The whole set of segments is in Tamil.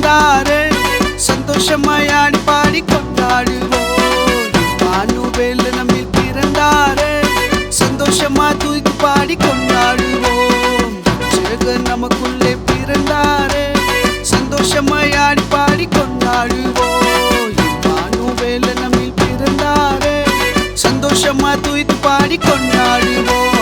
பிறந்தாரே, சந்தோஷமாய் ஆடி பாடி கொண்டாடுவோம். இம்மானுவேல் நம்மில் பிறந்தாரே, சந்தோஷமா தூக்கி பாடி கொண்டாடுவோம். ரட்சகர் நமக்குள்ளே பிறந்தாரே, சந்தோஷமாய் ஆடி பாடி கொண்டாடுவோம். இம்மானுவேல் நம்மில் பிறந்தாரே, சந்தோஷமா தூக்கி பாடி கொண்டாடுவோம்.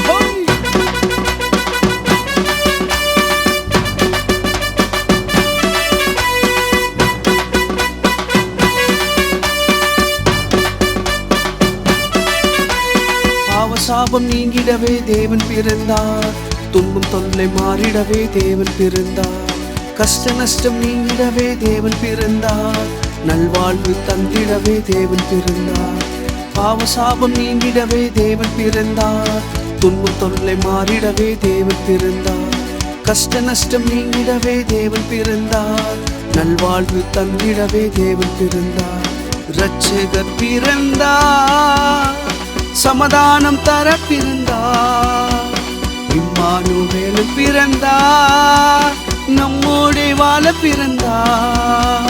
சாபம் நீங்கிடவே தேவன் பிறந்தார், துன்பம் தொல்லை மாறிடவே தேவன் பிறந்தார், கஷ்ட நஷ்டம் நீங்கிடவே தேவன் பிறந்தார், நல்வாழ்வு தந்திடவே தேவன் பிறந்தார். பாவ சாபம் நீங்கிடவே தேவன் பிறந்தார், துன்பம் தொல்லை மாறிடவே தேவன் பிறந்தார், கஷ்ட நஷ்டம் நீங்கிடவே தேவன் பிறந்தார், நல்வாழ்வு தந்திடவே தேவன் பிறந்தார். ரட்சகர் பிறந்தார், சமாதானம் தர பிறந்தார். இம்மானுவேல் பிறந்தார், நம்மோடே வாழ பிறந்தார்.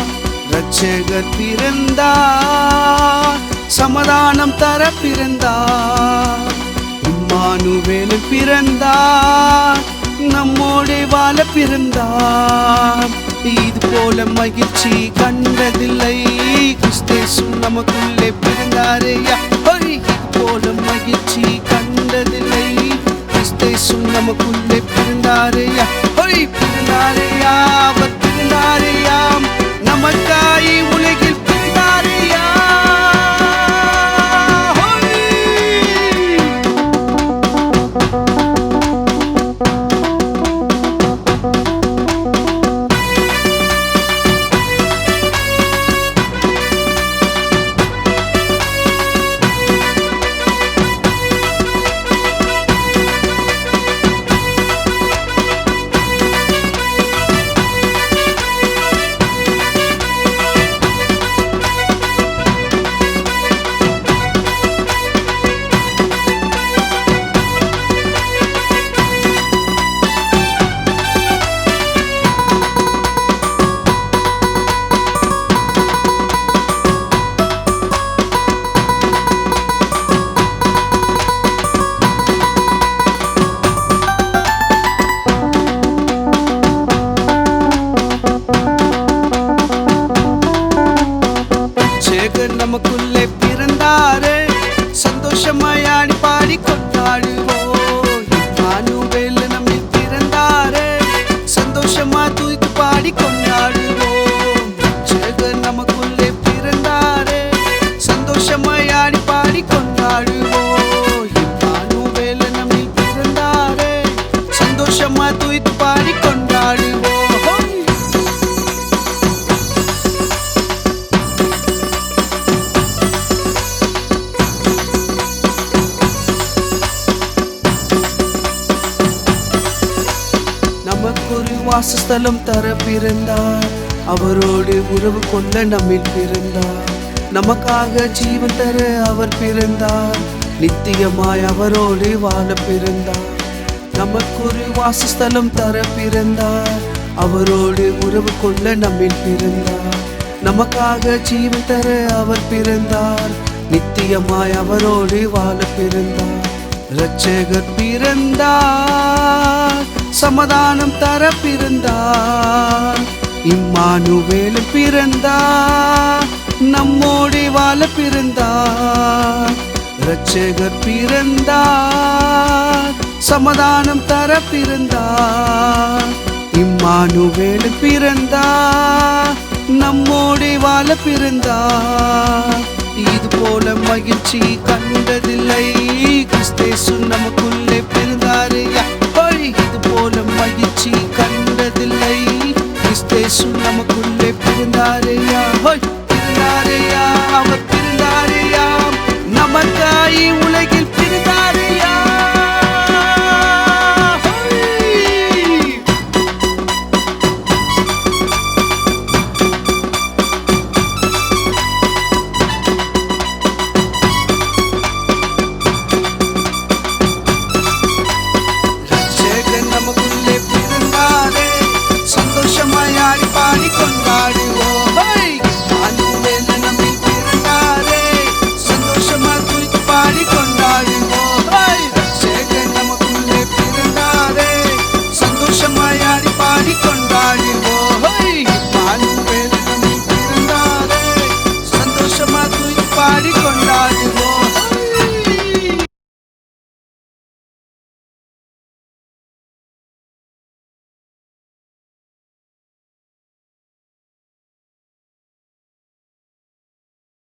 ரட்சகர் பிறந்தார், சமாதானம் தர பிறந்தார். இம்மானுவேல் பிறந்தார், நம்மோடே வாழ பிறந்தார். இது போல மகிழ்ச்சி கண்டதில்லை, கிறிஸ்தேசு நமக்குள்ளே பிறந்தாரையா. இது போல மகிழ்ச்சி கண்டதில்லை, கிறிஸ்தேசு நமக்குள்ளே பிறந்தாரையா. பிறந்தாரையா, அவர் பிறந்தாரையா, நமக்காய் உலகில் பிறந்தாரையா. நமக்குள்ளே பிறந்தாரே, சந்தோஷமாய் ஆடி பாடி கொண்டாடுவோம். இம்மானுவேல் நம்மில் பிறந்தாரே, சந்தோஷமா தூக்கி பாடி கொண்டாடுவோம். ரட்சகர் நமக்குள்ளே பிறந்தாரே, சந்தோஷமாய் ஆடி பாடி கொண்டாடுவோம். இம்மானுவேல் நம்மில் பிறந்தாரே, சந்தோஷமா தூக்கி பாடி கொண்டாடுவோம். நமக்கொரு வாசஸ்தலம் தர பிறந்தார், அவரோடு உறவு கொள்ள நம்மில் பிறந்தார். நமக்காக ஜீவன் தர அவர் பிறந்தார், நித்தியமாய் அவரோடு வாழ பிறந்தார். நமக்கொரு வாசஸ்தலம் தர பிறந்தார், அவரோடு உறவு கொள்ள நம்மில் பிறந்தார். நமக்காக ஜீவன் தர அவர் பிறந்தார், நித்தியமாய் அவரோடு வாழ பிறந்தார். ரட்சகர் பிறந்தார், சமாதானம் தர பிறந்தார். இம்மானுவேல் பிறந்தார், நம்மோடே வாழ பிறந்தார். ரட்சகர் பிறந்தார், சமாதானம் தர பிறந்தார். இம்மானுவேல் பிறந்தார், நம்மோடே வாழ பிறந்தார். இது போல மகிழ்ச்சி கண்டதில்லை, கிறிஸ்தேசு நமக்குள்ளே பிறந்தாரையா. இது போல மகிழ்ச்சி கண்டதில்லை, கிறிஸ்தேசு நமக்குள்ளே பிறந்தாரையா. பிறந்தாரையா, அவர் பிறந்தாரையா, நமக்காய் உலகில் பிறந்தாரையா. நமக்குள்ளே பிறந்தாரே, சந்தோஷமாய் ஆடி பாடி கொண்டார். பாடி